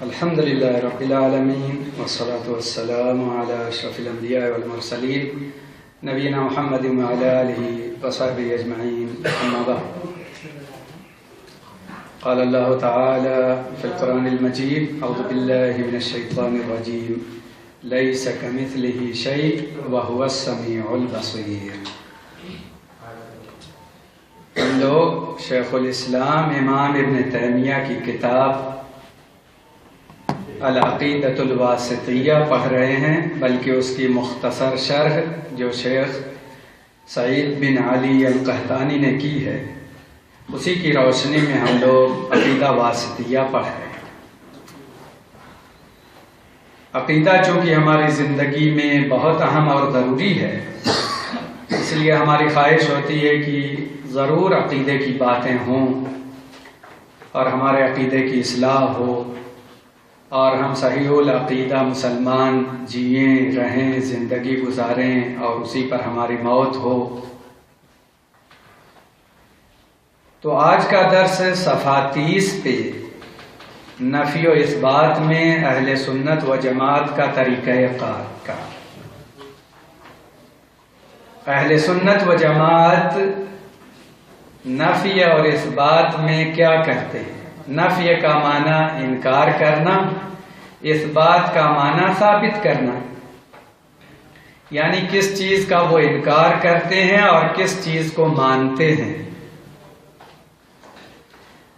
الحمدللہ رب العالمین والصلاة والسلام علی اشرف الانبیاء والمرسلین نبینا محمد وعلی آلہ وصحبہ اجمعین اما بعد قال اللہ تعالی فی القرآن المجید اعوذ باللہ من الشیطان الرجیم لیس کمثلہ شیء وہو السمیع البصیر۔ ہم لوگ شیخ الاسلام امام ابن تیمیہ کی کتاب العقیدۃ الواسطیہ پڑھ رہے ہیں، بلکہ اس کی مختصر شرح جو شیخ سعید بن علی القحطانی نے کی ہے، اسی کی روشنی میں ہم لوگ عقیدہ واسطیہ پڑھ رہے ہیں۔ عقیدہ چونکہ ہماری زندگی میں بہت اہم اور ضروری ہے، اس لیے ہماری خواہش ہوتی ہے کہ ضرور عقیدے کی باتیں ہوں اور ہمارے عقیدے کی اصلاح ہو اور ہم صحیح العقیدہ مسلمان جئیں رہیں زندگی گزاریں اور اسی پر ہماری موت ہو۔ تو آج کا درس صفحہ 30 پہ نفی و اثبات میں اہل سنت و جماعت کا طریقہ کار کا۔ اہل سنت و جماعت نفی اور اثبات میں کیا کرتے ہیں؟ نفی کا معنی انکار کرنا، اثبات کا معنی ثابت کرنا، یعنی کس چیز کا وہ انکار کرتے ہیں اور کس چیز کو مانتے ہیں۔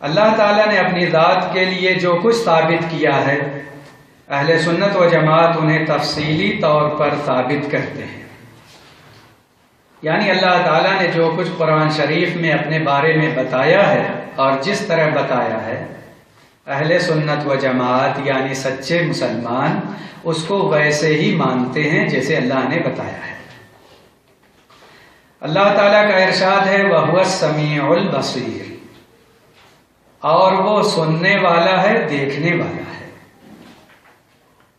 اللہ تعالیٰ نے اپنی ذات کے لیے جو کچھ ثابت کیا ہے، اہل سنت و جماعت انہیں تفصیلی طور پر ثابت کرتے ہیں۔ یعنی اللہ تعالیٰ نے جو کچھ قرآن شریف میں اپنے بارے میں بتایا ہے اور جس طرح بتایا ہے، اہل سنت و جماعت یعنی سچے مسلمان اس کو ویسے ہی مانتے ہیں جیسے اللہ نے بتایا ہے۔ اللہ تعالیٰ کا ارشاد ہے وَهُوَ السَّمِيعُ الْبَصِيرُ، اور وہ سننے والا ہے، دیکھنے والا ہے۔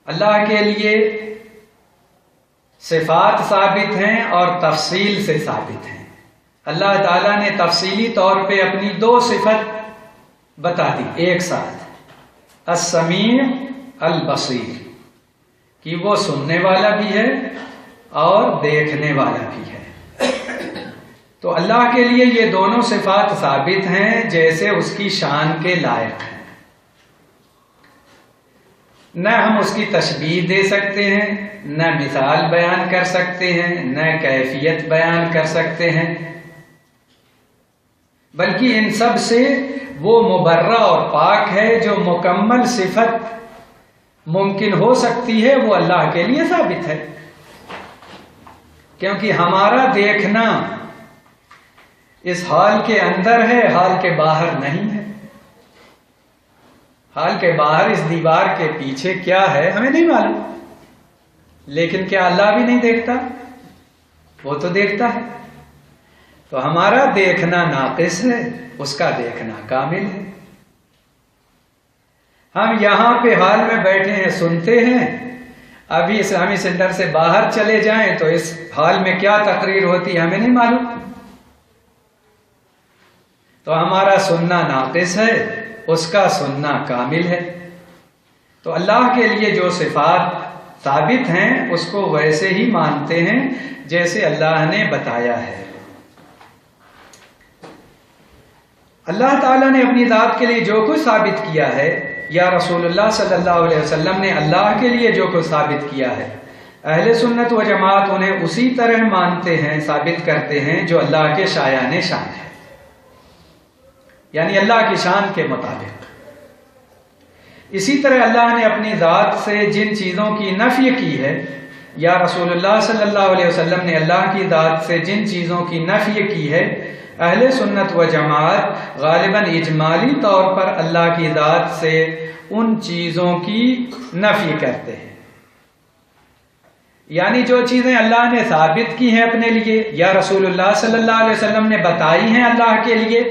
اللہ کے لیے صفات ثابت ہیں اور تفصیل سے ثابت ہیں۔ اللہ تعالیٰ نے تفصیلی طور پہ اپنی 2 صفت بتا دی ایک ساتھ، السمیع البصیر، کہ وہ سننے والا بھی ہے اور دیکھنے والا بھی ہے۔ تو اللہ کے لیے یہ دونوں صفات ثابت ہیں جیسے اس کی شان کے لائق ہیں۔ نہ ہم اس کی تشبیہ دے سکتے ہیں، نہ مثال بیان کر سکتے ہیں، نہ کیفیت بیان کر سکتے ہیں، بلکہ ان سب سے وہ مبرہ اور پاک ہے۔ جو مکمل صفت ممکن ہو سکتی ہے وہ اللہ کے لیے ثابت ہے، کیونکہ ہمارا دیکھنا اس حال کے اندر ہے، حال کے باہر نہیں ہے۔ حال کے باہر اس دیوار کے پیچھے کیا ہے ہمیں نہیں معلوم، لیکن کیا اللہ بھی نہیں دیکھتا؟ وہ تو دیکھتا ہے۔ تو ہمارا دیکھنا ناقص ہے، اس کا دیکھنا کامل ہے۔ ہم یہاں پہ حال میں بیٹھے ہیں، سنتے ہیں، ابھی اسلامی سینٹر سے باہر چلے جائیں تو اس حال میں کیا تقریر ہوتی ہے ہمیں نہیں معلوم۔ تو ہمارا سننا ناقص ہے، اس کا سننا کامل ہے۔ تو اللہ کے لیے جو صفات ثابت ہیں اس کو ویسے ہی مانتے ہیں جیسے اللہ نے بتایا ہے۔ اللہ تعالیٰ نے اپنی ذات کے لیے جو کچھ ثابت کیا ہے، یا رسول اللہ صلی اللہ علیہ وسلم نے اللہ کے لیے جو کچھ ثابت کیا ہے، اہل سنت و جماعت انہیں اسی طرح مانتے ہیں، ثابت کرتے ہیں جو اللہ کے شایان شان ہے، یعنی اللہ کی شان کے مطابق۔ اسی طرح اللہ نے اپنی ذات سے جن چیزوں کی نفی کی ہے، یا رسول اللہ صلی اللہ علیہ وسلم نے اللہ کی ذات سے جن چیزوں کی نفی کی ہے، اہل سنت و جماعت غالباً اجمالی طور پر اللہ کی ذات سے ان چیزوں کی نفی کرتے ہیں۔ یعنی جو چیزیں اللہ نے ثابت کی ہیں اپنے لیے، یا رسول اللہ صلی اللہ علیہ وسلم نے بتائی ہیں اللہ کے لیے،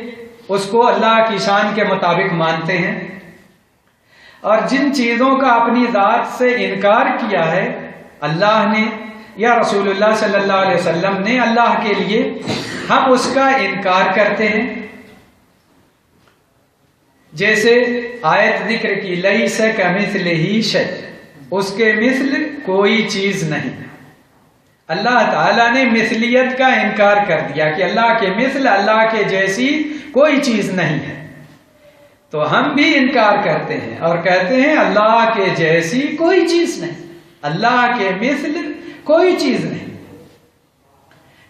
اس کو اللہ کی شان کے مطابق مانتے ہیں، اور جن چیزوں کا اپنی ذات سے انکار کیا ہے اللہ نے یا رسول اللہ صلی اللہ علیہ وسلم نے اللہ کے لیے، ہم اس کا انکار کرتے ہیں۔ جیسے آیت ذکر کی لیس کمثلہ شیء، اس کے مثل کوئی چیز نہیں۔ اللہ تعالیٰ نے مثلیت کا انکار کر دیا کہ اللہ کے مثل، اللہ کے جیسی کوئی چیز نہیں ہے۔ تو ہم بھی انکار کرتے ہیں اور کہتے ہیں اللہ کے جیسی کوئی چیز نہیں، اللہ کے مثل کوئی چیز نہیں۔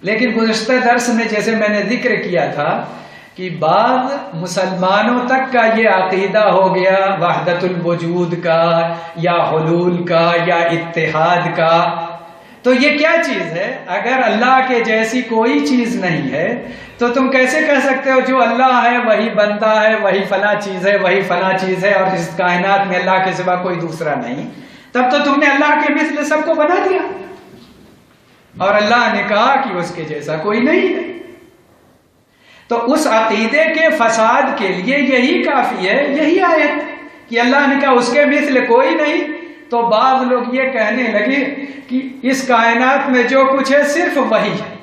لیکن گزشتہ درس میں جیسے میں نے ذکر کیا تھا کہ بعض مسلمانوں تک کا یہ عقیدہ ہو گیا وحدت الوجود کا یا حلول کا یا اتحاد کا۔ تو یہ کیا چیز ہے؟ اگر اللہ کے جیسی کوئی چیز نہیں ہے تو تم کیسے کہہ سکتے ہو جو اللہ ہے وہی بندہ ہے، وہی فلاں چیز ہے، وہی فلاں چیز ہے، اور اس کائنات میں اللہ کے سوا کوئی دوسرا نہیں؟ تب تو تم نے اللہ کے مثل سب کو بنا دیا، اور اللہ نے کہا کہ اس کے جیسا کوئی نہیں ہے۔ تو اس عقیدے کے فساد کے لیے یہی کافی ہے، یہی آیت کہ اللہ نے کہا اس کے مثل کوئی نہیں۔ تو بعض لوگ یہ کہنے لگے کہ اس کائنات میں جو کچھ ہے صرف وہی ہے،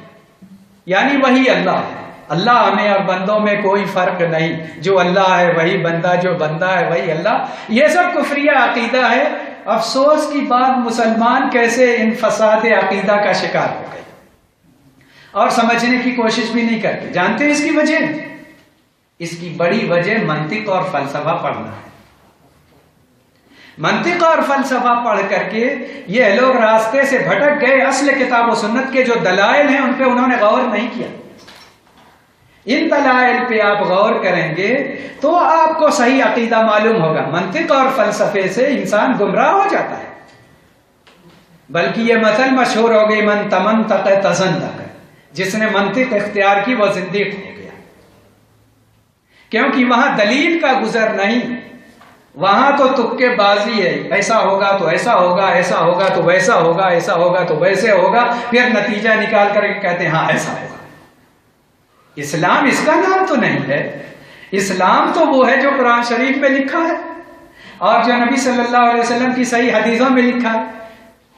یعنی وہی اللہ ہے، اللہ میں اور بندوں میں کوئی فرق نہیں، جو اللہ ہے وہی بندہ، جو بندہ ہے وہی اللہ۔ یہ سب کفریہ عقیدہ ہے۔ افسوس کی بات، مسلمان کیسے ان فساد عقیدہ کا شکار ہو گئے اور سمجھنے کی کوشش بھی نہیں کرتے۔ جانتے ہیں اس کی وجہ؟ اس کی بڑی وجہ منطق اور فلسفہ پڑھنا ہے۔ منطق اور فلسفہ پڑھ کر کے یہ لوگ راستے سے بھٹک گئے، اصل کتاب و سنت کے جو دلائل ہیں ان پہ انہوں نے غور نہیں کیا۔ ان دلائل پہ آپ غور کریں گے تو آپ کو صحیح عقیدہ معلوم ہوگا۔ منطق اور فلسفے سے انسان گمراہ ہو جاتا ہے، بلکہ یہ مثل مشہور ہو گئی، من تمنطق تزندق، جس نے منطق اختیار کی وہ زندیق ہو گیا، کیونکہ وہاں دلیل کا گزر نہیں، وہاں تو تکے بازی ہے، ایسا ہوگا تو ایسا ہوگا، ایسا ہوگا تو ویسا ہوگا، ایسا ہوگا تو ویسے ہوگا، پھر نتیجہ نکال کر کے کہتے ہیں ہاں ایسا ہوگا۔ اسلام اس کا نام تو نہیں ہے۔ اسلام تو وہ ہے جو قرآن شریف میں لکھا ہے اور جو نبی صلی اللہ علیہ وسلم کی صحیح حدیثوں میں لکھا ہے۔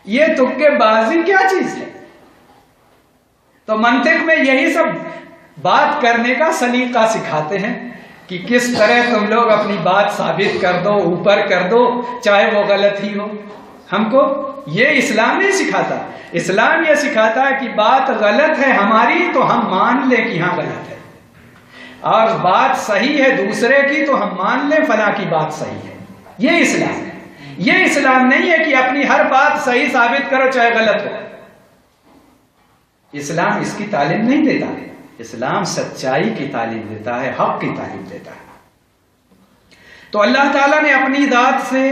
یہ تکے بازی کیا چیز ہے؟ تو منطق میں یہی سب بات کرنے کا سلیقہ سکھاتے ہیں کہ کس طرح تم لوگ اپنی بات ثابت کر دو، اوپر کر دو، چاہے وہ غلط ہی ہو۔ ہم کو یہ اسلام نہیں سکھاتا۔ اسلام یہ سکھاتا ہے کہ بات غلط ہے ہماری تو ہم مان لیں کہ ہاں غلط ہے، اور بات صحیح ہے دوسرے کی تو ہم مان لیں فلاں کی بات صحیح ہے۔ یہ اسلام ہے۔ یہ اسلام نہیں ہے کہ اپنی ہر بات صحیح ثابت کرو چاہے غلط ہو۔ اسلام اس کی تعلیم نہیں دیتا۔ اسلام سچائی کی تعلیم دیتا ہے، حق کی تعلیم دیتا ہے۔ تو اللہ تعالیٰ نے اپنی ذات سے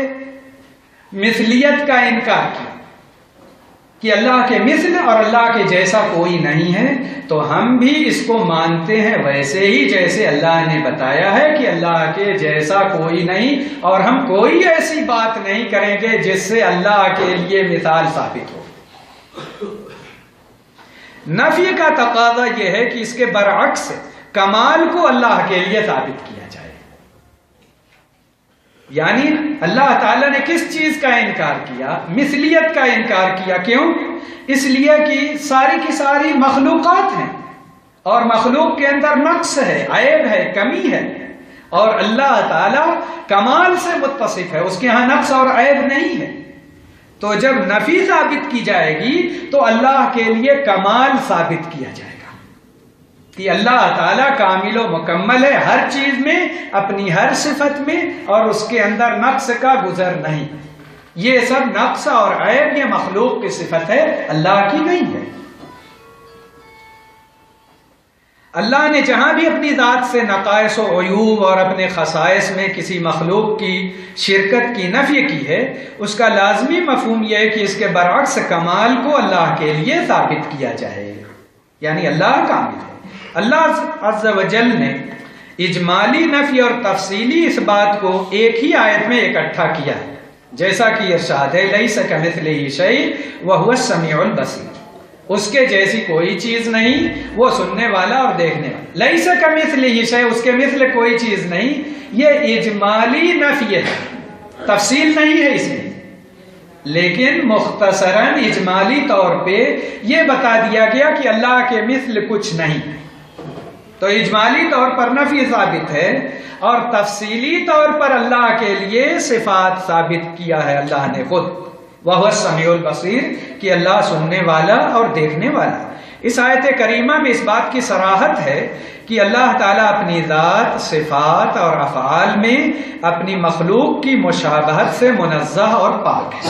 مثلیت کا انکار کیا کہ اللہ کے مثل اور اللہ کے جیسا کوئی نہیں ہے، تو ہم بھی اس کو مانتے ہیں ویسے ہی جیسے اللہ نے بتایا ہے کہ اللہ کے جیسا کوئی نہیں، اور ہم کوئی ایسی بات نہیں کریں گے جس سے اللہ کے لیے مثال ثابت ہو۔ نفی کا تقاضا یہ ہے کہ اس کے برعکس کمال کو اللہ کے لیے ثابت کیا جائے۔ یعنی اللہ تعالیٰ نے کس چیز کا انکار کیا؟ مثلیت کا انکار کیا۔ کیوں؟ اس لیے کہ ساری کی ساری مخلوقات ہیں اور مخلوق کے اندر نقص ہے، عیب ہے، کمی ہے، اور اللہ تعالیٰ کمال سے متصف ہے، اس کے ہاں نقص اور عیب نہیں ہے۔ تو جب نفی ثابت کی جائے گی تو اللہ کے لیے کمال ثابت کیا جائے گا کہ اللہ تعالیٰ کامل و مکمل ہے ہر چیز میں، اپنی ہر صفت میں، اور اس کے اندر نقص کا گزر نہیں۔ یہ سب نقص اور عیب یہ مخلوق کی صفت ہے، اللہ کی نہیں ہے۔ اللہ نے جہاں بھی اپنی ذات سے نقائص و عیوب اور اپنے خصائص میں کسی مخلوق کی شرکت کی نفی کی ہے، اس کا لازمی مفہوم یہ ہے کہ اس کے برعکس کمال کو اللہ کے لیے ثابت کیا جائے، یعنی اللہ کامل ہے۔ اللہ عز و جل نے اجمالی نفی اور تفصیلی اس بات کو ایک ہی آیت میں اکٹھا کیا ہے، جیسا کہ ارشاد ہے لیس کمثلہ شیء وہو السمیع البصیر، اس کے جیسی کوئی چیز نہیں، وہ سننے والا اور دیکھنے والا۔ لیس کمثلہ شیء، اس کے مثل کوئی چیز نہیں، یہ اجمالی نفی ہے، تفصیل نہیں ہے اس میں، لیکن مختصراً اجمالی طور پہ یہ بتا دیا گیا کہ اللہ کے مثل کچھ نہیں۔ تو اجمالی طور پر نفی ثابت ہے اور تفصیلی طور پر اللہ کے لیے صفات ثابت کیا ہے اللہ نے خود، وَهُوَ السَّمِيعُ الْبَصِيرُ، کہ اللہ سننے والا اور دیکھنے والا۔ اس آیت کریمہ میں اس بات کی صراحت ہے کہ اللہ تعالیٰ اپنی ذات، صفات اور افعال میں اپنی مخلوق کی مشابہت سے منزہ اور پاک ہے۔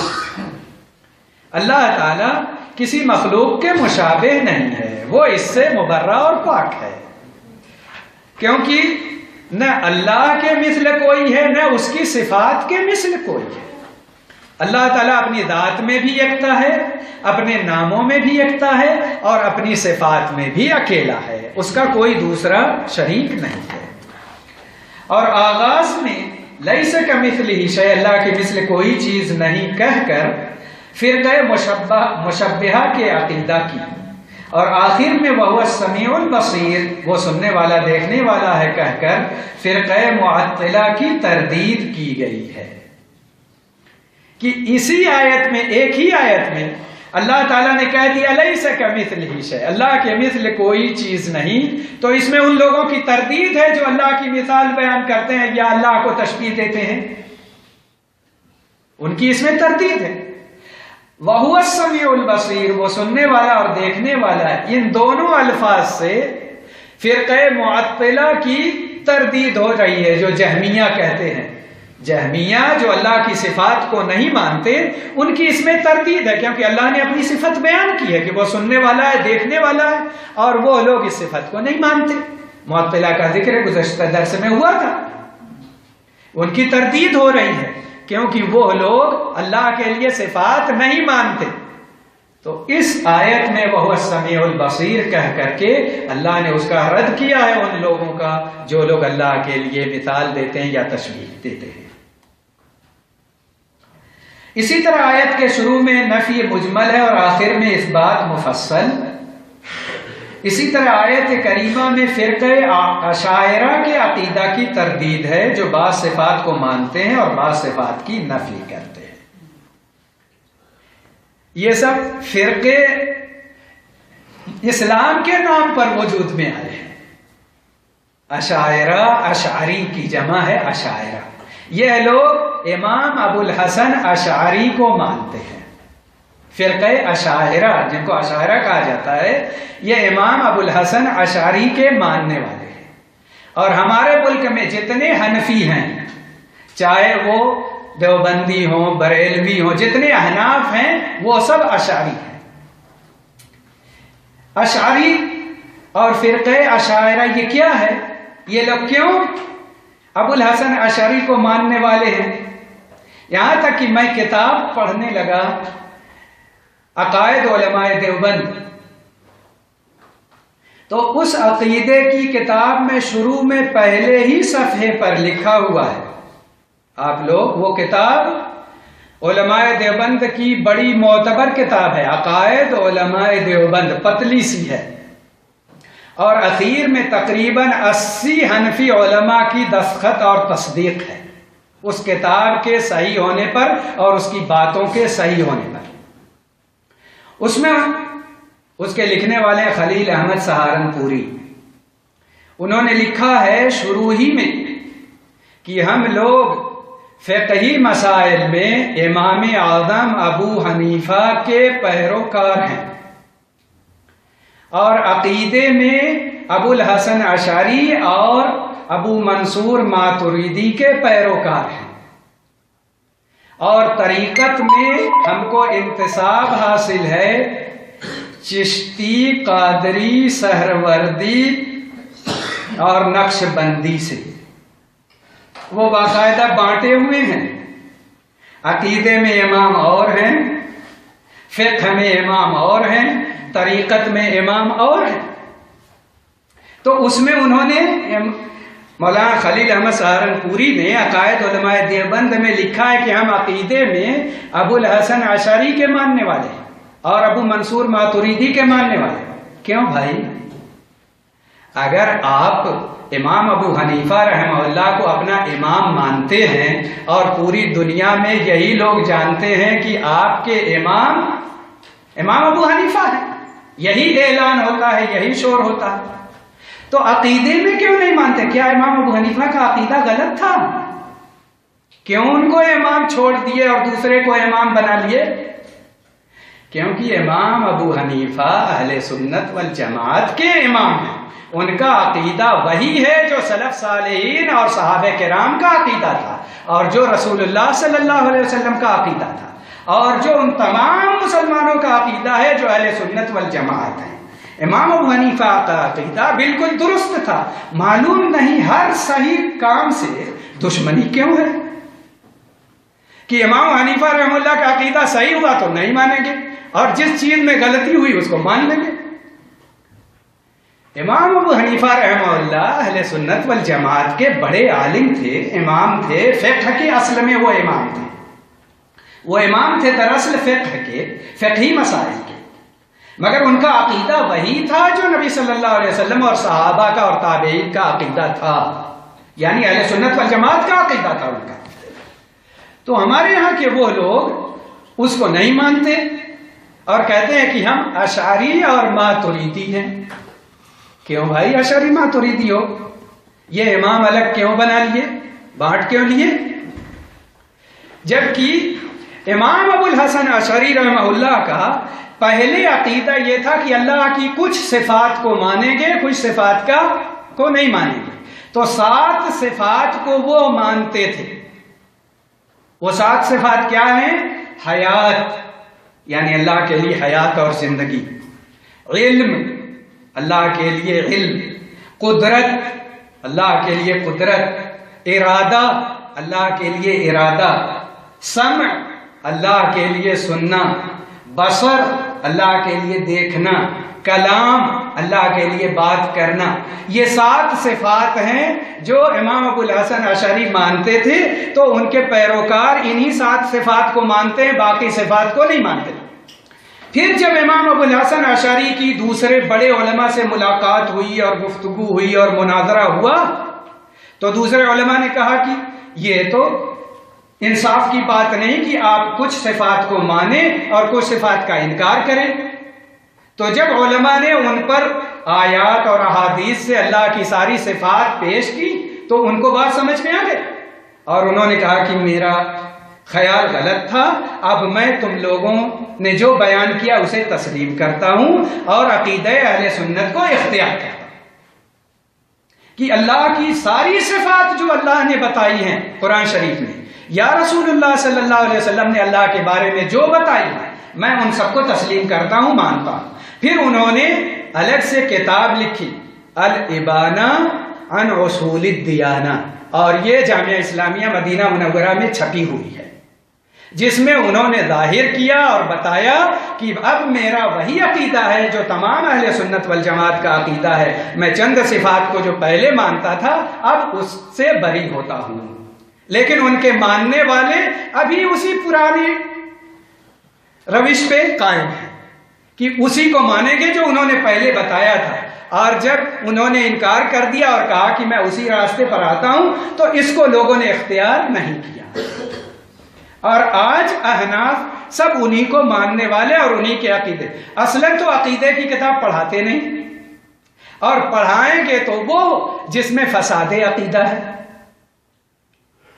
اللہ تعالیٰ کسی مخلوق کے مشابہ نہیں ہے، وہ اس سے مبرہ اور پاک ہے، کیونکہ نہ اللہ کے مثل کوئی ہے نہ اس کی صفات کے مثل کوئی ہے۔ اللہ تعالیٰ اپنی ذات میں بھی یکتا ہے، اپنے ناموں میں بھی یکتا ہے اور اپنی صفات میں بھی اکیلا ہے، اس کا کوئی دوسرا شریک نہیں ہے۔ اور آغاز میں لیس کمثلہ شیء، اللہ کے مثل کوئی چیز نہیں کہہ کر فرقہ مشبہہ کے عقیدہ کی، اور آخر میں وَهُوَ السَّمِيعُ الْبَصِيرُ، وہ سننے والا دیکھنے والا ہے کہہ کر فرقہ معطلہ کی تردید کی گئی ہے۔ کہ اسی آیت میں، ایک ہی آیت میں اللہ تعالیٰ نے کہہ دیا لیس کمثلہ شیء، اللہ کے مثل کوئی چیز نہیں، تو اس میں ان لوگوں کی تردید ہے جو اللہ کی مثال بیان کرتے ہیں یا اللہ کو تشبیہ دیتے ہیں، ان کی اس میں تردید ہے۔ وَهُوَ السَّمِيعُ الْبَصِيرُ، وہ سننے والا اور دیکھنے والا ہے، ان دونوں الفاظ سے فرقہ معطلہ کی تردید ہو رہی ہے جو جہمیہ کہتے ہیں۔ جہمیہ جو اللہ کی صفات کو نہیں مانتے، ان کی اس میں تردید ہے، کیونکہ اللہ نے اپنی صفت بیان کی ہے کہ وہ سننے والا ہے، دیکھنے والا ہے، اور وہ لوگ اس صفت کو نہیں مانتے۔ معطلہ کا ذکر گزشتہ درس میں ہوا تھا، ان کی تردید ہو رہی ہے کیونکہ وہ لوگ اللہ کے لیے صفات نہیں مانتے۔ تو اس آیت میں وَهُوَ السَّمِيعُ الْبَصِيرُ کہہ کر کے اللہ نے اس کا رد کیا ہے ان لوگوں کا جو لوگ اللہ کے لیے مثال دیتے ہیں یا تشبیہ دیتے ہیں۔ اسی طرح آیت کے شروع میں نفی مجمل ہے اور آخر میں اس بات مفصل۔ اسی طرح آیت کریمہ میں فرقہ اشاعرہ کے عقیدہ کی تردید ہے جو بعض صفات کو مانتے ہیں اور بعض صفات کی نفی کرتے ہیں۔ یہ سب فرقے اسلام کے نام پر وجود میں آئے ہیں۔ اشاعرہ، اشعری کی جمع ہے اشاعرہ، یہ لوگ امام ابو الحسن اشعری کو مانتے ہیں۔ فرقہ اشاعرہ جن کو اشاعرہ کہا جاتا ہے، یہ امام ابو الحسن اشعری کے ماننے والے ہیں۔ اور ہمارے ملک میں جتنے حنفی ہیں، چاہے وہ دیوبندی ہوں، بریلوی ہوں، جتنے احناف ہیں وہ سب اشعری ہیں۔ اشعری اور فرقہ اشاعرہ یہ کیا ہے؟ یہ لوگ کیوں ابو الحسن اشعری کو ماننے والے ہیں؟ یہاں تک کہ میں کتاب پڑھنے لگا عقائد علماء دیوبند، تو اس عقیدے کی کتاب میں شروع میں پہلے ہی صفحے پر لکھا ہوا ہے، آپ لوگ وہ کتاب علماء دیوبند کی بڑی معتبر کتاب ہے، عقائد علماء دیوبند، پتلی سی ہے، اور اخیر میں تقریباً 80 حنفی علماء کی دستخط اور تصدیق ہے اس کتاب کے صحیح ہونے پر اور اس کی باتوں کے صحیح ہونے پر۔ اس میں اس کے لکھنے والے خلیل احمد سہارنپوری، انہوں نے لکھا ہے شروع ہی میں کہ ہم لوگ فقہی مسائل میں امام اعظم ابو حنیفہ کے پیروکار ہیں اور عقیدے میں ابو الحسن اشعری اور ابو منصور ماتریدی کے پیروکار ہیں، اور طریقت میں ہم کو انتساب حاصل ہے چشتی، قادری، سہروردی اور نقش بندی سے۔ وہ باقاعدہ بانٹے ہوئے ہیں، عقیدے میں امام اور ہیں، فقہ میں امام اور ہیں، طریقت میں امام اور ہیں۔ تو اس میں انہوں نے مولانا خلیل احمد سہارنپوری نے عقائد علماء دیوبند میں لکھا ہے کہ ہم عقیدے میں ابو الحسن اشعری کے ماننے والے ہیں اور ابو منصور ماتریدی کے ماننے والے ہیں۔ کیوں بھائی؟ اگر آپ امام ابو حنیفہ رحمہ اللہ کو اپنا امام مانتے ہیں اور پوری دنیا میں یہی لوگ جانتے ہیں کہ آپ کے امام ابو حنیفہ ہیں، یہی اعلان ہوتا ہے، یہی شور ہوتا ہے، تو عقیدے میں کیوں نہیں مانتے؟ کیا امام ابو حنیفہ کا عقیدہ غلط تھا؟ کیوں ان کو امام چھوڑ دیے اور دوسرے کو امام بنا لیے؟ کیونکہ امام ابو حنیفہ اہل سنت والجماعت کے امام ہیں، ان کا عقیدہ وہی ہے جو سلف صالحین اور صحابہ کرام کا عقیدہ تھا، اور جو رسول اللہ صلی اللہ علیہ وسلم کا عقیدہ تھا، اور جو ان تمام مسلمانوں کا عقیدہ ہے جو اہل سنت والجماعت ہیں۔ امام ابو حنیفہ کا عقیدہ بالکل درست تھا۔ معلوم نہیں ہر صحیح کام سے دشمنی کیوں ہے کہ امام حنیفہ رحمہ اللہ کا عقیدہ صحیح ہوا تو نہیں مانیں گے، اور جس چیز میں غلطی ہوئی اس کو مان لیں گے۔ امام ابو حنیفہ رحمہ اللہ اہل سنت والجماعت کے بڑے عالم تھے، امام تھے، فقہ کے اصل میں وہ امام تھے، وہ امام تھے دراصل فقہ کے، فقہی مسائل کے، مگر ان کا عقیدہ وہی تھا جو نبی صلی اللہ علیہ وسلم اور صحابہ کا اور تابعین کا عقیدہ تھا، یعنی اہل سنت والجماعت کا عقیدہ تھا ان کا۔ تو ہمارے ہاں کے وہ لوگ اس کو نہیں مانتے اور کہتے ہیں کہ ہم اشعری اور ماتریدی ہیں۔ کیوں بھائی اشعری ماتریدی ہو؟ یہ امام الگ کیوں بنا لیے، بانٹ کیوں لیے؟ جبکہ امام ابو الحسن اشعری رحمہ اللہ کا پہلے عقیدہ یہ تھا کہ اللہ کی کچھ صفات کو مانیں گے، کچھ صفات کو نہیں مانیں گے۔ تو 7 صفات کو وہ مانتے تھے۔ وہ 7 صفات کیا ہیں؟ حیات، یعنی اللہ کے لیے حیات اور زندگی، علم، اللہ کے لیے علم، قدرت، اللہ کے لیے قدرت، ارادہ، اللہ کے لیے ارادہ، سمع، اللہ کے لیے سننا، بصر، اللہ کے لیے دیکھنا، کلام، اللہ کے لیے بات کرنا۔ یہ 7 صفات ہیں جو امام ابو الحسن اشعری مانتے تھے، تو ان کے پیروکار انہی 7 صفات کو مانتے ہیں، باقی صفات کو نہیں مانتے۔ پھر جب امام ابو الحسن اشعری کی دوسرے بڑے علماء سے ملاقات ہوئی اور گفتگو ہوئی اور مناظرہ ہوا، تو دوسرے علماء نے کہا کہ یہ تو انصاف کی بات نہیں کہ آپ کچھ صفات کو مانیں اور کچھ صفات کا انکار کریں۔ تو جب علماء نے ان پر آیات اور احادیث سے اللہ کی ساری صفات پیش کی تو ان کو بات سمجھ میں آ گئی، اور انہوں نے کہا کہ میرا خیال غلط تھا، اب میں تم لوگوں نے جو بیان کیا اسے تسلیم کرتا ہوں اور عقیدہ اہل سنت کو اختیار کرتا ہوں کہ اللہ کی ساری صفات جو اللہ نے بتائی ہیں قرآن شریف میں، یا رسول اللہ صلی اللہ علیہ وسلم نے اللہ کے بارے میں جو بتائی ہے، میں ان سب کو تسلیم کرتا ہوں، مانتا ہوں۔ پھر انہوں نے الگ سے کتاب لکھی، الابانہ عن اصول الدیانہ، اور یہ جامعہ اسلامیہ مدینہ منورہ میں چھپی ہوئی ہے، جس میں انہوں نے ظاہر کیا اور بتایا کہ اب میرا وہی عقیدہ ہے جو تمام اہل سنت والجماعت کا عقیدہ ہے، میں چند صفات کو جو پہلے مانتا تھا اب اس سے بری ہوتا ہوں۔ لیکن ان کے ماننے والے ابھی اسی پرانی روش پہ قائم ہیں کہ اسی کو مانیں گے جو انہوں نے پہلے بتایا تھا، اور جب انہوں نے انکار کر دیا اور کہا کہ میں اسی راستے پر آتا ہوں تو اس کو لوگوں نے اختیار نہیں کیا، اور آج احناف سب انہی کو ماننے والے اور انہی کے عقیدے۔ اصلاً تو عقیدے کی کتاب پڑھاتے نہیں، اور پڑھائیں گے تو وہ جس میں فساد عقیدہ ہے،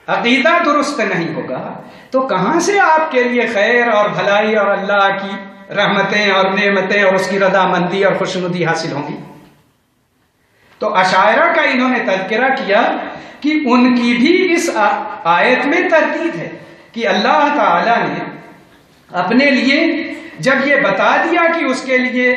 عقیدہ درست نہیں ہوگا تو کہاں سے آپ کے لیے خیر اور بھلائی اور اللہ کی رحمتیں اور نعمتیں اور اس کی رضامندی اور خوشنودی حاصل ہوں گی؟ تو اشاعرہ کا انہوں نے تذکرہ کیا کہ ان کی بھی اس آیت میں تردید ہے کہ اللہ تعالی نے اپنے لیے جب یہ بتا دیا کہ اس کے لیے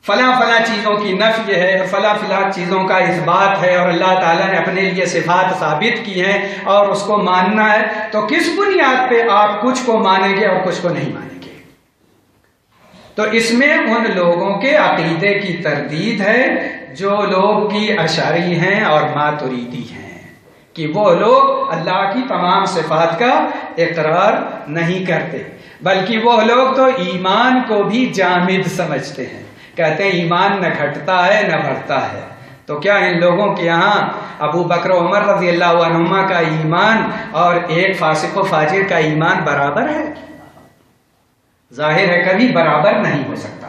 فلاں فلاں چیزوں کی نفی ہے، فلاں فلاں چیزوں کا اثبات ہے، اور اللہ تعالیٰ نے اپنے لیے صفات ثابت کی ہیں اور اس کو ماننا ہے، تو کس بنیاد پہ آپ کچھ کو مانیں گے اور کچھ کو نہیں مانیں گے؟ تو اس میں ان لوگوں کے عقیدے کی تردید ہے جو لوگ کی اشعری ہیں اور ماتریدی ہیں، کہ وہ لوگ اللہ کی تمام صفات کا اقرار نہیں کرتے، بلکہ وہ لوگ تو ایمان کو بھی جامد سمجھتے ہیں، کہتے ہیں ایمان نہ گھٹتا ہے نہ بڑھتا ہے۔ تو کیا ان لوگوں کے یہاں ابو بکر و عمر رضی اللہ عنہما کا ایمان اور ایک فاسق و فاجر کا ایمان برابر ہے؟ ظاہر ہے کبھی برابر نہیں ہو سکتا۔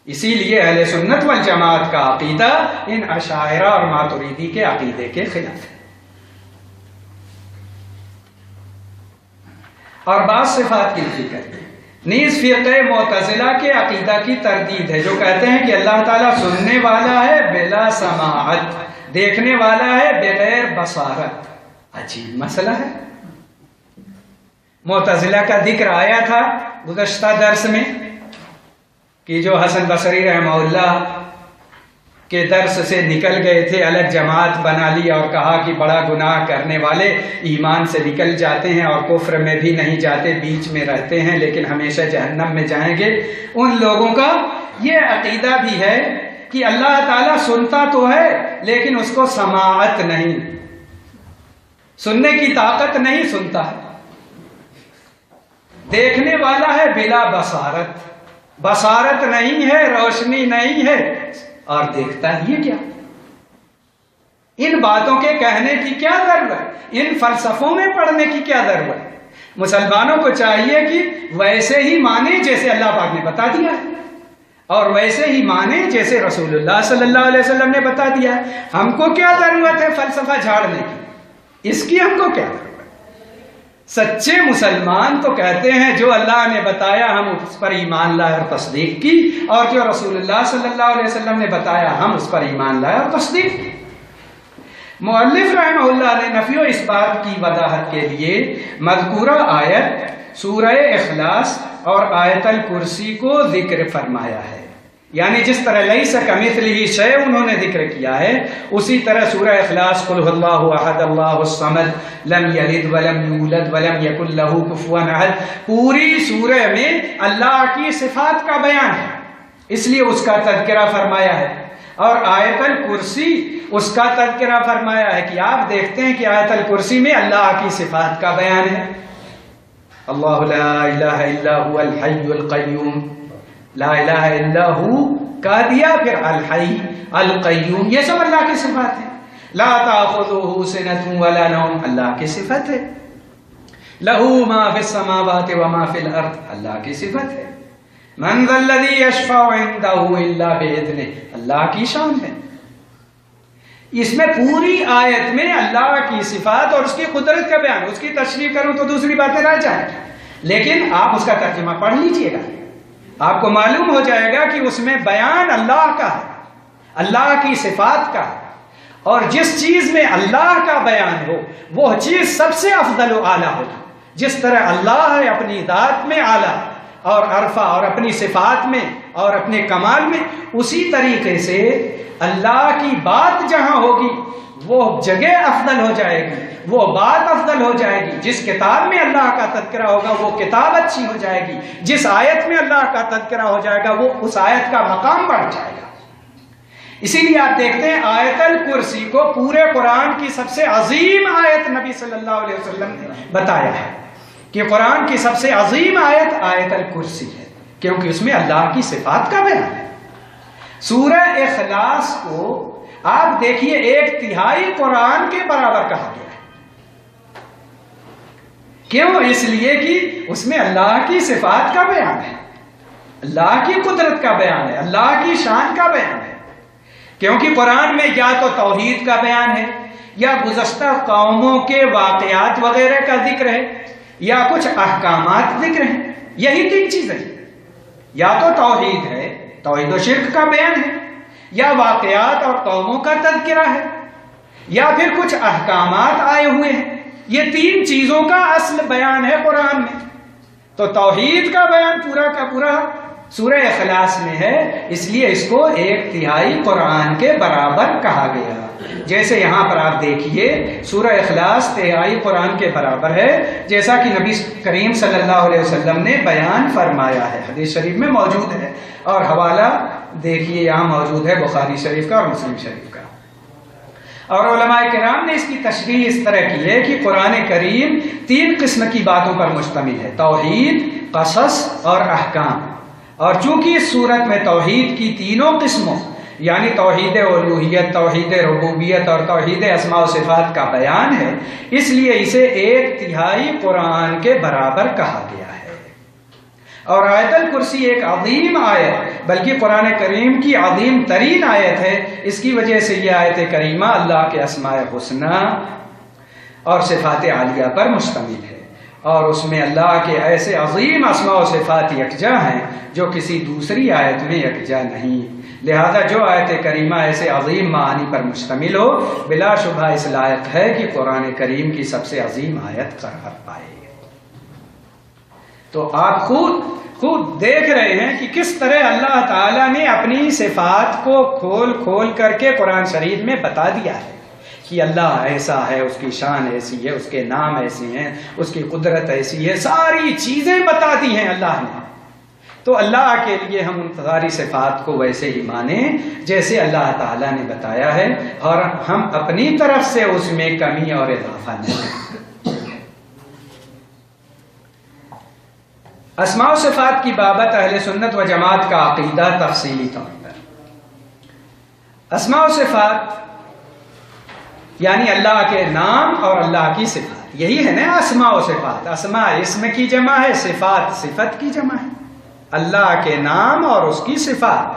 اسی لیے اہل سنت والجماعت کا عقیدہ ان اشاعرہ اور ماتریدی کے عقیدے کے خلاف ہے. اور بعض صفات کی ذکر نیز فرقہ معتزلہ کے عقیدہ کی تردید ہے، جو کہتے ہیں کہ اللہ تعالیٰ سننے والا ہے بلا سماعت، دیکھنے والا ہے بغیر بصارت. عجیب مسئلہ ہے. معتزلہ کا ذکر آیا تھا گزشتہ درس میں کہ جو حسن بصری رحمہ اللہ کے درس سے نکل گئے تھے، الگ جماعت بنا لی اور کہا کہ بڑا گناہ کرنے والے ایمان سے نکل جاتے ہیں اور کفر میں بھی نہیں جاتے، بیچ میں رہتے ہیں لیکن ہمیشہ جہنم میں جائیں گے. ان لوگوں کا یہ عقیدہ بھی ہے کہ اللہ تعالیٰ سنتا تو ہے لیکن اس کو سماعت نہیں، سننے کی طاقت نہیں، سنتا ہے. دیکھنے والا ہے بلا بصارت، بصارت نہیں ہے، روشنی نہیں ہے اور دیکھتا ہے. یہ کیا؟ ان باتوں کے کہنے کی کیا ضرورت؟ ان فلسفوں میں پڑھنے کی کیا ضرورت؟ مسلمانوں کو چاہیے کہ ویسے ہی مانے جیسے اللہ پاک نے بتا دیا ہے اور ویسے ہی مانے جیسے رسول اللہ صلی اللہ علیہ وسلم نے بتا دیا ہے. ہم کو کیا ضرورت ہے فلسفہ جھاڑنے کی؟ اس کی ہم کو کیا ضرورت؟ سچے مسلمان تو کہتے ہیں جو اللہ نے بتایا ہم اس پر ایمان لائے اور تصدیق کی، اور جو رسول اللہ صلی اللہ علیہ وسلم نے بتایا ہم اس پر ایمان لائے اور تصدیق کی. مؤلف رحمہ اللہ نے نفی و اثبات کی وضاحت کے لیے مذکورہ آیت سورہ اخلاص اور آیت الکرسی کو ذکر فرمایا ہے. یعنی جس طرح لیس کمثلہ شیء انہوں نے ذکر کیا ہے، اسی طرح سورہ اخلاص قل هو اللہ احد اللہ الصمد لم یلد ولم یولد ولم یکن لہ کفوا احد، پوری سورہ میں اللہ کی صفات کا بیان ہے، اس لیے اس کا تذکرہ فرمایا ہے. اور آیت الکرسی اس کا تذکرہ فرمایا ہے کہ آپ دیکھتے ہیں کہ آیت الکرسی میں اللہ کی صفات کا بیان ہے. اللہ لا الہ الا هو الحی القیوم، لا الہ الا ہو کہہ دیا، پھر الحی القیوم، یہ سب اللہ کی صفات ہے. لا تأخذہ سنۃ ولا نوم، اللہ کی صفت ہے. لہ ما فی السماوات وما فی الارض، اللہ کی صفت ہے. من ذا الذی یشفع عندہ الا بإذنہ، اللہ کی شان ہے. اس میں پوری آیت میں اللہ کی صفات اور اس کی قدرت کا بیان. اس کی تشریح کروں تو دوسری باتیں رہ جائیں، لیکن آپ اس کا ترجمہ پڑھ لیجئے گا، آپ کو معلوم ہو جائے گا کہ اس میں بیان اللہ کا ہے، اللہ کی صفات کا ہے. اور جس چیز میں اللہ کا بیان ہو وہ چیز سب سے افضل و اعلیٰ ہوگی. جس طرح اللہ ہے اپنی ذات میں اعلیٰ اور عرفہ اور اپنی صفات میں اور اپنے کمال میں، اسی طریقے سے اللہ کی بات جہاں ہوگی وہ جگہ افضل ہو جائے گی، وہ بات افضل ہو جائے گی. جس کتاب میں اللہ کا تذکرہ ہوگا وہ کتاب اچھی ہو جائے گی، جس آیت میں اللہ کا تذکرہ ہو جائے گا وہ اس آیت کا مقام بڑھ جائے گا. اسی لیے آپ دیکھتے ہیں آیت الکرسی کو پورے قرآن کی سب سے عظیم آیت نبی صلی اللہ علیہ وسلم نے بتایا ہے کہ قرآن کی سب سے عظیم آیت آیت الکرسی ہے، کیونکہ اس میں اللہ کی صفات کا بیان ہے. سورہ اخلاص کو آپ دیکھیے 1/3 قرآن کے برابر کہا گیا ہے. کیوں؟ اس لیے کہ اس میں اللہ کی صفات کا بیان ہے، اللہ کی قدرت کا بیان ہے، اللہ کی شان کا بیان ہے. کیونکہ قرآن میں یا تو توحید کا بیان ہے، یا گزشتہ قوموں کے واقعات وغیرہ کا ذکر ہے، یا کچھ احکامات ذکر ہیں. یہی 3 چیزیں، یا تو توحید ہے، توحید و شرک کا بیان ہے، یا واقعات اور قوموں کا تذکرہ ہے، یا پھر کچھ احکامات آئے ہوئے ہیں. یہ 3 چیزوں کا اصل بیان ہے قرآن میں. تو توحید کا بیان پورا کا پورا سورہ اخلاص میں ہے، اس لیے اس کو 1/3 قرآن کے برابر کہا گیا. جیسے یہاں پر آپ دیکھیے سورہ اخلاص 1/3 قرآن کے برابر ہے، جیسا کہ نبی کریم صلی اللہ علیہ وسلم نے بیان فرمایا ہے، حدیث شریف میں موجود ہے. اور حوالہ دیکھیے یہاں موجود ہے بخاری شریف کا اور مسلم شریف کا. اور علماء کرام نے اس کی تشریح اس طرح کی ہے کہ قرآن کریم 3 قسم کی باتوں پر مشتمل ہے: توحید، قصص اور احکام. اور چونکہ اس صورت میں توحید کی 3 قسموں یعنی توحید الوہیت، توحید ربوبیت اور توحید اسماء و صفات کا بیان ہے، اس لیے اسے 1/3 قرآن کے برابر کہا گیا ہے. اور آیت الکرسی ایک عظیم آیت، بلکہ قرآن کریم کی عظیم ترین آیت ہے. اس کی وجہ سے یہ آیت کریمہ اللہ کے اسماء حسنی اور صفات عالیہ پر مشتمل ہے، اور اس میں اللہ کے ایسے عظیم اسماء و صفات یکجا ہیں جو کسی دوسری آیت میں یکجا نہیں. لہذا جو آیت کریمہ ایسے عظیم معانی پر مشتمل ہو، بلا شبہ اس لائق ہے کہ قرآن کریم کی سب سے عظیم آیت قرار پائے. تو آپ خود دیکھ رہے ہیں کہ کس طرح اللہ تعالیٰ نے اپنی صفات کو کھول کھول کر کے قرآن شریف میں بتا دیا ہے کہ اللہ ایسا ہے، اس کی شان ایسی ہے، اس کے نام ایسے ہیں، اس کی قدرت ایسی ہے، ساری چیزیں بتا دی ہیں اللہ نے. تو اللہ کے لیے ہم ان ساری صفات کو ویسے ہی مانیں جیسے اللہ تعالیٰ نے بتایا ہے، اور ہم اپنی طرف سے اس میں کمی اور اضافہ نہیں کریں. اسماء و صفات کی بابت اہل سنت و جماعت کا عقیدہ تفصیلی طور پر. اسماء و صفات یعنی اللہ کے نام اور اللہ کی صفات، یہی ہے نا اسماء و صفات. اسماء اسم کی جمع ہے، صفات صفت کی جمع ہے. اللہ کے نام اور اس کی صفات.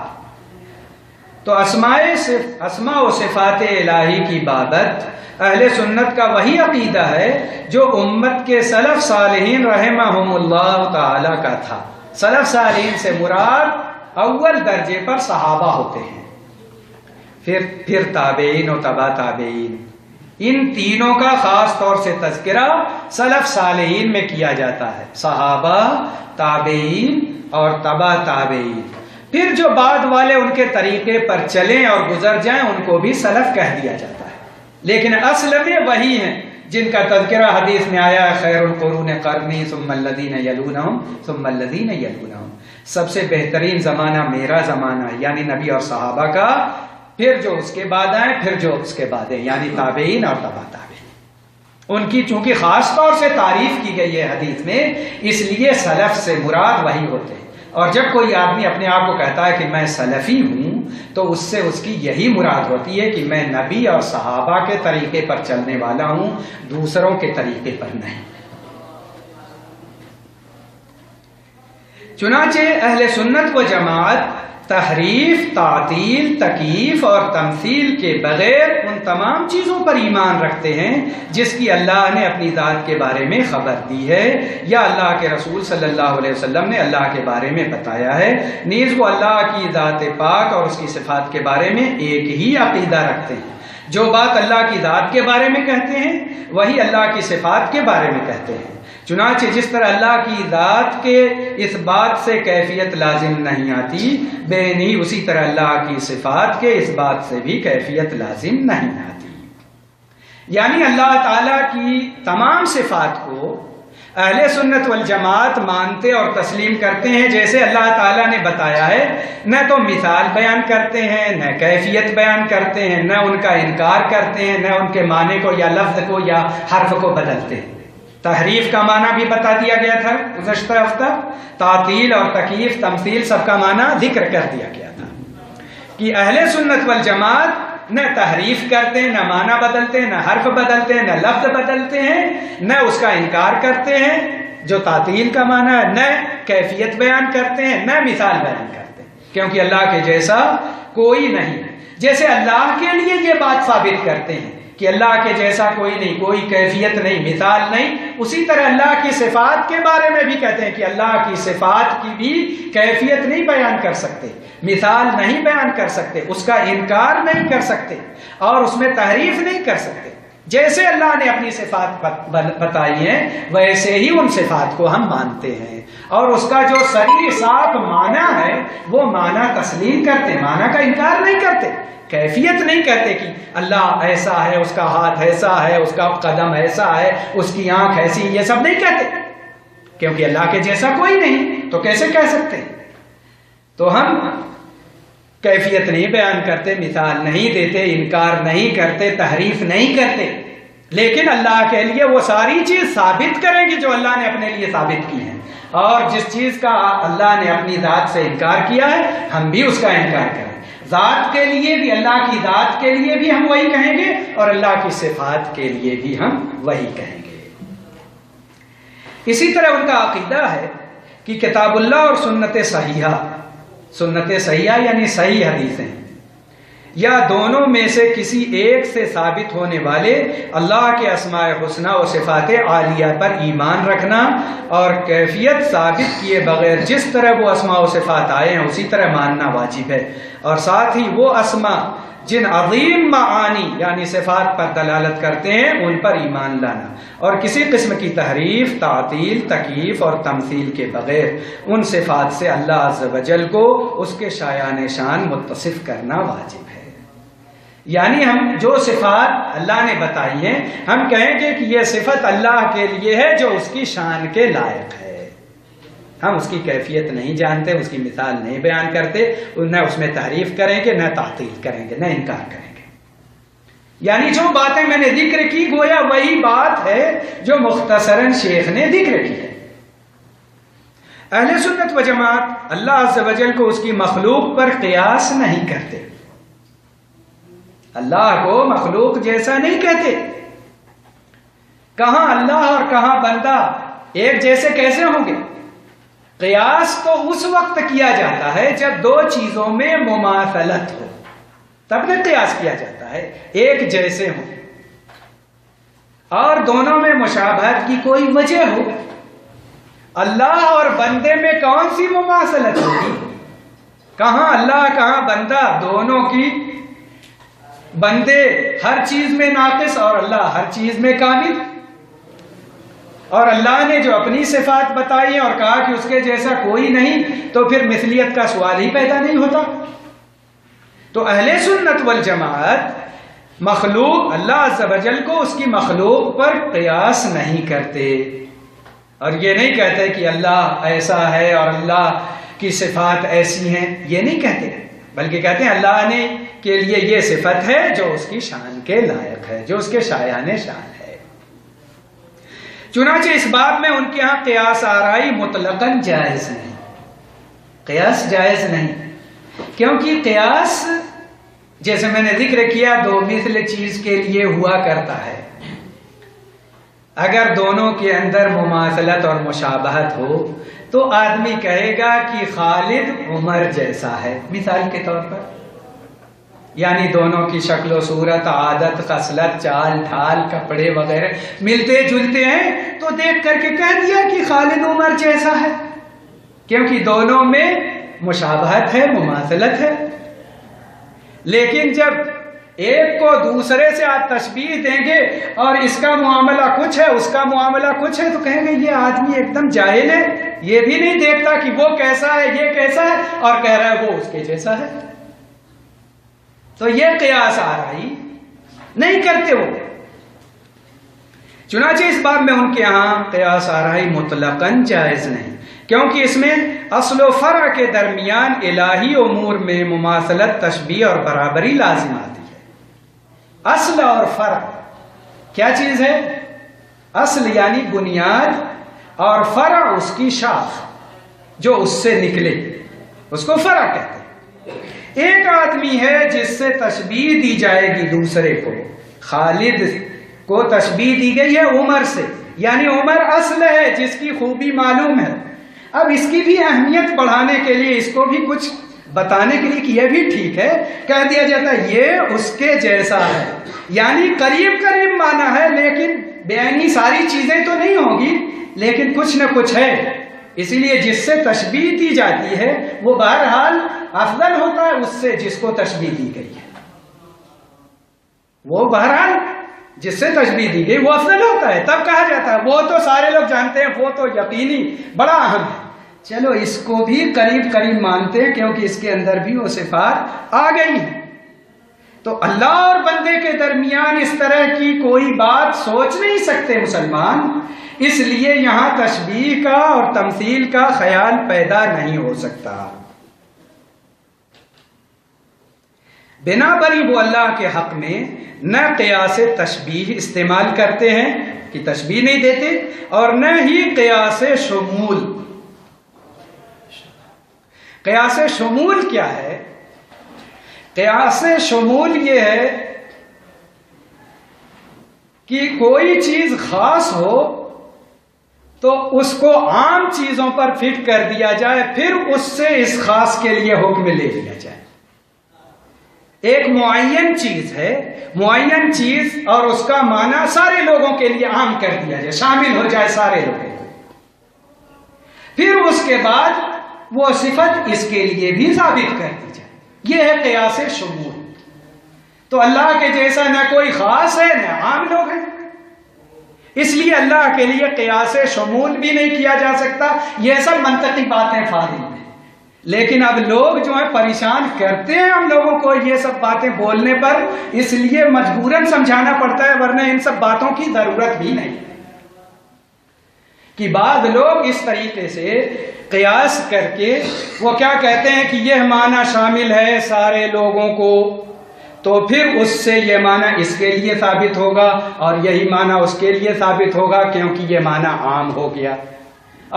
تو اسماء و صفات الہی کی بابت اہل سنت کا وہی عقیدہ ہے جو امت کے سلف صالحین رحمہم اللہ تعالی کا تھا. سلف صالحین سے مراد اول درجے پر صحابہ ہوتے ہیں، پھر تابعین و تبع تابعین. ان تینوں کا خاص طور سے تذکرہ سلف صالحین میں کیا جاتا ہے، صحابہ، تابعین اور تبع تابعین. پھر جو بعد والے ان کے طریقے پر چلیں اور گزر جائیں ان کو بھی سلف کہہ دیا جاتا ہے، لیکن اصل میں وہی ہیں جن کا تذکرہ حدیث میں آیا ہے، خیر القرون قرنی ثم الذین یلونہم ثم الذین یلونہم. سب سے بہترین زمانہ میرا زمانہ ہے، یعنی نبی اور صحابہ کا، پھر جو اس کے بعد آئیں، پھر جو اس کے بعد ہیں، یعنی تابعین اور تبع تابعین. ان کی چونکہ خاص طور سے تعریف کی گئی ہے حدیث میں، اس لیے سلف سے مراد وہی ہوتے ہیں. اور جب کوئی آدمی اپنے آپ کو کہتا ہے کہ میں سلفی ہوں تو اس سے اس کی یہی مراد ہوتی ہے کہ میں نبی اور صحابہ کے طریقے پر چلنے والا ہوں، دوسروں کے طریقے پر نہیں. چنانچہ اہل سنت و جماعت تحریف، تعطیل، تکییف اور تمثیل کے بغیر ان تمام چیزوں پر ایمان رکھتے ہیں جس کی اللہ نے اپنی ذات کے بارے میں خبر دی ہے یا اللہ کے رسول صلی اللہ علیہ وسلم نے اللہ کے بارے میں بتایا ہے. نیز وہ اللہ کی ذات پاک اور اس کی صفات کے بارے میں ایک ہی عقیدہ رکھتے ہیں. جو بات اللہ کی ذات کے بارے میں کہتے ہیں وہی اللہ کی صفات کے بارے میں کہتے ہیں. چنانچہ جس طرح اللہ کی ذات کے اس بات سے کیفیت لازم نہیں آتی، بے نہیں اسی طرح اللہ کی صفات کے اس بات سے بھی کیفیت لازم نہیں آتی. یعنی اللہ تعالیٰ کی تمام صفات کو اہل سنت والجماعت مانتے اور تسلیم کرتے ہیں جیسے اللہ تعالیٰ نے بتایا ہے. نہ تو مثال بیان کرتے ہیں، نہ کیفیت بیان کرتے ہیں، نہ ان کا انکار کرتے ہیں، نہ ان کے معنی کو یا لفظ کو یا حرف کو بدلتے ہیں. تحریف کا معنی بھی بتا دیا گیا تھا گزشتہ ہفتہ، تعطیل اور تکییف، تمثیل سب کا معنی ذکر کر دیا گیا تھا کہ اہل سنت والجماعت نہ تحریف کرتے ہیں، نہ معنی بدلتے ہیں، نہ حرف بدلتے ہیں، نہ لفظ بدلتے ہیں، نہ اس کا انکار کرتے ہیں جو تعطیل کا معنی ہے، نہ کیفیت بیان کرتے ہیں، نہ مثال بیان کرتے ہیں، کیونکہ اللہ کے جیسا کوئی نہیں. جیسے اللہ کے لیے یہ بات ثابت کرتے ہیں کہ اللہ کے جیسا کوئی نہیں، کوئی کیفیت نہیں، مثال نہیں، اسی طرح اللہ کی صفات کے بارے میں بھی کہتے ہیں کہ اللہ کی صفات کی بھی کیفیت نہیں بیان کر سکتے، مثال نہیں بیان کر سکتے، اس کا انکار نہیں کر سکتے اور اس میں تحریف نہیں کر سکتے. جیسے اللہ نے اپنی صفات بتائی ہیں ویسے ہی ان صفات کو ہم مانتے ہیں، اور اس کا جو صریح صاف معنی ہے وہ معنی تسلیم کرتے ہیں، معنی کا انکار نہیں کرتے. کیفیت نہیں کہتے کہ اللہ ایسا ہے، اس کا ہاتھ ایسا ہے، اس کا قدم ایسا ہے، اس کی آنکھ ایسی، یہ سب نہیں کہتے کیونکہ اللہ کے جیسا کوئی نہیں تو کیسے کہہ سکتے. تو ہم کیفیت نہیں بیان کرتے، مثال نہیں دیتے، انکار نہیں کرتے، تحریف نہیں کرتے، لیکن اللہ کے لیے وہ ساری چیز ثابت کریں گی جو اللہ نے اپنے لیے ثابت کی ہے. اور جس چیز کا اللہ نے اپنی ذات سے انکار کیا ہے ہم بھی اس کا انکار کریں. ذات کے لیے بھی، اللہ کی ذات کے لیے بھی ہم وہی کہیں گے اور اللہ کی صفات کے لیے بھی ہم وہی کہیں گے. اسی طرح ان کا عقیدہ ہے کہ کتاب اللہ اور سنت صحیحہ یعنی صحیح حدیثیں یا دونوں میں سے کسی ایک سے ثابت ہونے والے اللہ کے اسماء حسنی و صفات عالیہ پر ایمان رکھنا اور کیفیت ثابت کیے بغیر جس طرح وہ اسماء و صفات آئے ہیں اسی طرح ماننا واجب ہے، اور ساتھ ہی وہ اسماء جن عظیم معانی یعنی صفات پر دلالت کرتے ہیں ان پر ایمان لانا، اور کسی قسم کی تحریف، تعطیل، تکییف اور تمثیل کے بغیر ان صفات سے اللہ عز و جل کو اس کے شایان شان متصف کرنا واجب ہے۔ یعنی ہم جو صفات اللہ نے بتائی ہیں ہم کہیں گے کہ یہ صفت اللہ کے لیے ہے جو اس کی شان کے لائق ہے، ہم اس کی کیفیت نہیں جانتے، اس کی مثال نہیں بیان کرتے، نہ اس میں تعریف کریں گے، نہ تعطیل کریں گے، نہ انکار کریں گے۔ یعنی جو باتیں میں نے ذکر کی گویا وہی بات ہے جو مختصراً شیخ نے ذکر کی ہے۔ اہل سنت و جماعت اللہ عز و جل کو اس کی مخلوق پر قیاس نہیں کرتے، اللہ کو مخلوق جیسا نہیں کہتے۔ کہاں اللہ اور کہاں بندہ ایک جیسے کیسے ہوں گے؟ قیاس تو اس وقت کیا جاتا ہے جب دو چیزوں میں مماثلت ہو، تب نہ قیاس کیا جاتا ہے، ایک جیسے ہوں اور دونوں میں مشابہت کی کوئی وجہ ہو۔ اللہ اور بندے میں کون سی مماثلت ہوگی؟ کہاں اللہ کہاں بندہ، دونوں کی بندے ہر چیز میں ناقص اور اللہ ہر چیز میں کامل، اور اللہ نے جو اپنی صفات بتائی ہیں اور کہا کہ اس کے جیسا کوئی نہیں، تو پھر مثلیت کا سوال ہی پیدا نہیں ہوتا۔ تو اہل سنت والجماعت مخلوق اللہ عز و جل کو اس کی مخلوق پر قیاس نہیں کرتے، اور یہ نہیں کہتے کہ اللہ ایسا ہے اور اللہ کی صفات ایسی ہیں، یہ نہیں کہتے، بلکہ کہتے ہیں اللہ نے کے لیے یہ صفت ہے جو اس کی شان کے لائق ہے، جو اس کے شایان شان ہے۔ چنانچہ اس باب میں ان کے ہاں قیاس آرائی مطلقاً جائز نہیں، قیاس جائز نہیں، کیونکہ قیاس جیسے میں نے ذکر کیا دو مثل چیز کے لیے ہوا کرتا ہے۔ اگر دونوں کے اندر مماثلت اور مشابہت ہو تو آدمی کہے گا کہ خالد عمر جیسا ہے، مثال کے طور پر، یعنی دونوں کی شکل و صورت، عادت، خصلت، چال ڈھال، کپڑے وغیرہ ملتے جلتے ہیں تو دیکھ کر کے کہہ دیا کہ خالد عمر جیسا ہے، کیونکہ دونوں میں مشابہت ہے، مماثلت ہے۔ لیکن جب ایک کو دوسرے سے آپ تشبیہ دیں گے اور اس کا معاملہ کچھ ہے اس کا معاملہ کچھ ہے تو کہیں گے یہ آدمی ایک دم جاہل ہے، یہ بھی نہیں دیکھتا کہ وہ کیسا ہے یہ کیسا ہے، اور کہہ رہا ہے وہ اس کے جیسا ہے۔ تو یہ قیاس آرائی نہیں کرتے وہ۔ چنانچہ اس باب میں ان کے ہاں قیاس آرائی مطلقاً جائز نہیں، کیونکہ اس میں اصل و فرع کے درمیان الہی امور میں مماثلت، تشبیہ اور برابری لازم آتی ہے۔ اصل اور فرع کیا چیز ہے؟ اصل یعنی بنیاد اور فرع اس کی شاخ جو اس سے نکلے، اس کو فرع کہتے ہیں۔ ایک آدمی ہے جس سے تشبیہ دی جائے گی دوسرے کو، خالد کو تشبیہ دی گئی ہے عمر سے، یعنی عمر اصل ہے جس کی خوبی معلوم ہے۔ اب اس کی بھی اہمیت بڑھانے کے لیے اس کو بھی کچھ بتانے کے لیے کہ یہ بھی ٹھیک ہے، کہہ دیا جاتا ہے یہ اس کے جیسا ہے، یعنی قریب قریب مانا ہے، لیکن بیانی ساری چیزیں تو نہیں ہوں گی لیکن کچھ نہ کچھ ہے۔ اسی لیے جس سے تشبیہ دی جاتی ہے وہ بہرحال افضل ہوتا ہے اس سے جس کو تشبیہ دی گئی ہے، وہ بہرحال جس سے تشبیہ دی گئی وہ افضل ہوتا ہے، تب کہا جاتا ہے وہ تو سارے لوگ جانتے ہیں، وہ تو یقینی بڑا اہم ہے، چلو اس کو بھی قریب قریب مانتے ہیں کیونکہ اس کے اندر بھی وہ صفات آ گئی ہیں۔ تو اللہ اور بندے کے درمیان اس طرح کی کوئی بات سوچ نہیں سکتے مسلمان، اس لیے یہاں تشبیہ کا اور تمثیل کا خیال پیدا نہیں ہو سکتا۔ بنا بری وہ اللہ کے حق میں نہ قیاس تشبیہ استعمال کرتے ہیں کہ تشبیہ نہیں دیتے، اور نہ ہی قیاس شمول۔ قیاس شمول کیا ہے؟ قیاس شمول یہ ہے کہ کوئی چیز خاص ہو تو اس کو عام چیزوں پر فٹ کر دیا جائے، پھر اس سے اس خاص کے لیے حکم لے لیا جائے۔ ایک معین چیز ہے، معین چیز اور اس کا معنی سارے لوگوں کے لیے عام کر دیا جائے، شامل ہو جائے سارے لوگوں کو، پھر اس کے بعد وہ صفت اس کے لیے بھی ثابت کر دی جائے۔ یہ ہے قیاس شمول۔ تو اللہ کے جیسا نہ کوئی خاص ہے نہ عام لوگ ہیں، اس لیے اللہ کے لیے قیاس شمول بھی نہیں کیا جا سکتا۔ یہ سب منطقی باتیں فاضل ہیں، لیکن اب لوگ جو ہے پریشان کرتے ہیں ہم لوگوں کو یہ سب باتیں بولنے پر، اس لیے مجبوراً سمجھانا پڑتا ہے، ورنہ ان سب باتوں کی ضرورت بھی نہیں کہ بعض لوگ اس طریقے سے قیاس کر کے وہ کیا کہتے ہیں کہ یہ معنی شامل ہے سارے لوگوں کو، تو پھر اس سے یہ معنی اس کے لیے ثابت ہوگا اور یہی معنی اس کے لیے ثابت ہوگا، کیونکہ یہ معنی عام ہو گیا،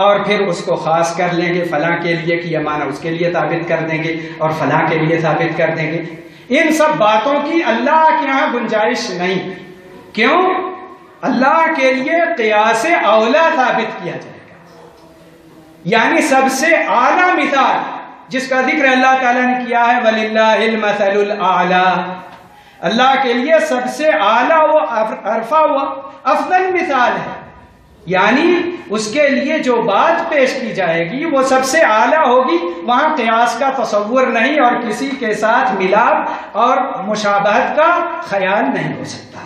اور پھر اس کو خاص کر لیں گے فلاں کے لیے کہ یہ معنی اس کے لیے ثابت کر دیں گے اور فلاں کے لیے ثابت کر دیں گے۔ ان سب باتوں کی اللہ کے یہاں گنجائش نہیں۔ کیوں؟ اللہ کے لیے قیاس اولا ثابت کیا جائے گا، یعنی سب سے اعلیٰ مثال جس کا ذکر اللہ تعالیٰ نے کیا ہے، وَلِلَّهِ الْمَثَلُ الْأَعْلَى، اللہ کے لیے سب سے اعلیٰ و ارفع و افضل مثال ہے، یعنی اس کے لیے جو بات پیش کی جائے گی وہ سب سے اعلیٰ ہوگی، وہاں قیاس کا تصور نہیں اور کسی کے ساتھ ملاپ اور مشابہت کا خیال نہیں ہو سکتا۔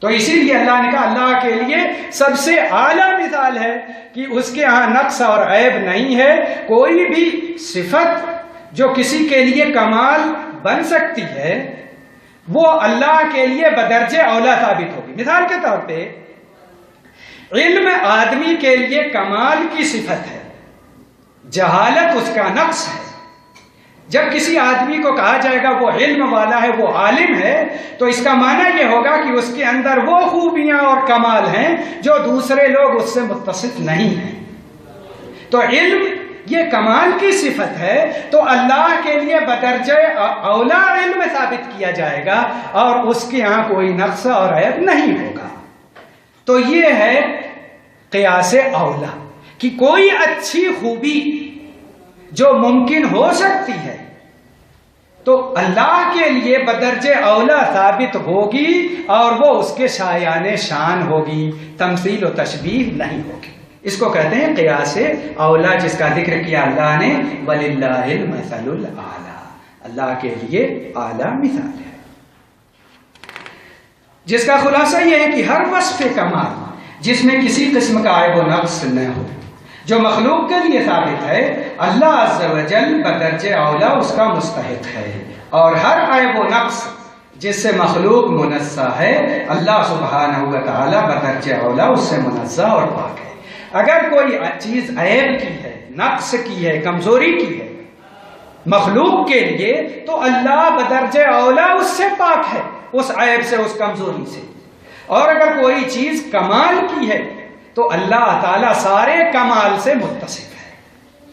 تو اسی لیے اللہ نے کہا اللہ کے لیے سب سے اعلیٰ مثال ہے کہ اس کے ہاں نقص اور عیب نہیں ہے۔ کوئی بھی صفت جو کسی کے لیے کمال بن سکتی ہے وہ اللہ کے لیے بدرجہ اولا ثابت ہوگی۔ مثال کے طور پہ علم آدمی کے لیے کمال کی صفت ہے، جہالت اس کا نقص ہے۔ جب کسی آدمی کو کہا جائے گا وہ علم والا ہے، وہ عالم ہے، تو اس کا معنی یہ ہوگا کہ اس کے اندر وہ خوبیاں اور کمال ہیں جو دوسرے لوگ اس سے متصف نہیں ہیں۔ تو علم یہ کمال کی صفت ہے، تو اللہ کے لیے بدرجہ اولا علم ثابت کیا جائے گا اور اس کے ہاں کوئی نقص اور عیب نہیں ہوگا۔ تو یہ ہے قیاس اولا کہ کوئی اچھی خوبی جو ممکن ہو سکتی ہے تو اللہ کے لیے بدرجہ اولا ثابت ہوگی اور وہ اس کے شایان شان ہوگی، تمثیل و تشبیہ نہیں ہوگی۔ اس کو کہتے ہیں قیاس اولا، جس کا ذکر کیا اللہ نے، وَلِلَّهِ الْمَثَلُ الْأَعْلَى، اللہ کے لیے اعلیٰ مثال ہے، جس کا خلاصہ یہ ہے کہ ہر وصف کمال جس میں کسی قسم کا عیب و نقص نہ ہو، جو مخلوق کے لیے ثابت ہے، اللہ عز و جل بدرجہ اولا اس کا مستحق ہے، اور ہر عیب و نقص جس سے مخلوق منزہ ہے، اللہ سبحانہ و تعالی بدرجہ اولا اس سے منزہ اور پاک ہے۔ اگر کوئی چیز عیب کی ہے، نقص کی ہے، کمزوری کی ہے مخلوق کے لیے، تو اللہ بدرجہ اولا اس سے پاک ہے، اس عیب سے، اس کمزوری سے۔ اور اگر کوئی چیز کمال کی ہے تو اللہ تعالیٰ سارے کمال سے متصف ہے،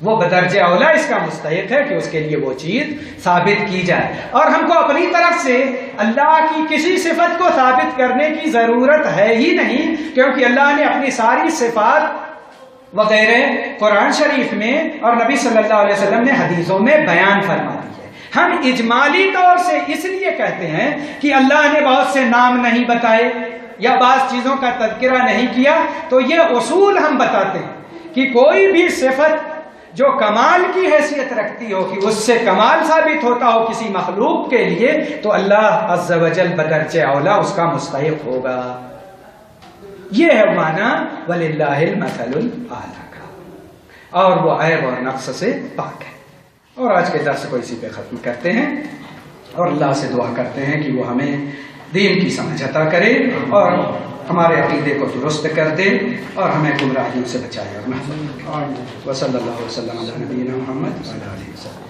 وہ بدرجہ اولا اس کا مستحق ہے کہ اس کے لیے وہ چیز ثابت کی جائے۔ اور ہم کو اپنی طرف سے اللہ کی کسی صفت کو ثابت کرنے کی ضرورت ہے ہی نہیں، کیونکہ اللہ نے اپنی ساری صفات وغیرہ قرآن شریف میں اور نبی صلی اللہ علیہ وسلم نے حدیثوں میں بیان فرما دی ہے۔ ہم اجمالی طور سے اس لیے کہتے ہیں کہ اللہ نے بہت سے نام نہیں بتائے یا بعض چیزوں کا تذکرہ نہیں کیا، تو یہ اصول ہم بتاتے ہیں کہ کوئی بھی صفت جو کمال کی حیثیت رکھتی ہو، کہ اس سے کمال ثابت ہوتا ہو کسی مخلوق کے لیے، تو اللہ عز و جل بدرجہ اولا اس کا مستحق ہوگا۔ یہ ہے معنی وَلِلَّهِ الْمَثَلُ الْأَعْلَى کا، اور وہ عیب اور نقص سے پاک ہے۔ اور آج کے درس کو اسی پہ ختم کرتے ہیں، اور اللہ سے دعا کرتے ہیں کہ وہ ہمیں دین کی سمجھ عطا کرے اور ہمارے عقیدے کو درست کر دے اور ہمیں گمراہیوں سے بچائے اور محفوظ کرے۔ وصلی اللہ وسلم علی نبینا محمد وعلی آلہ وسلم۔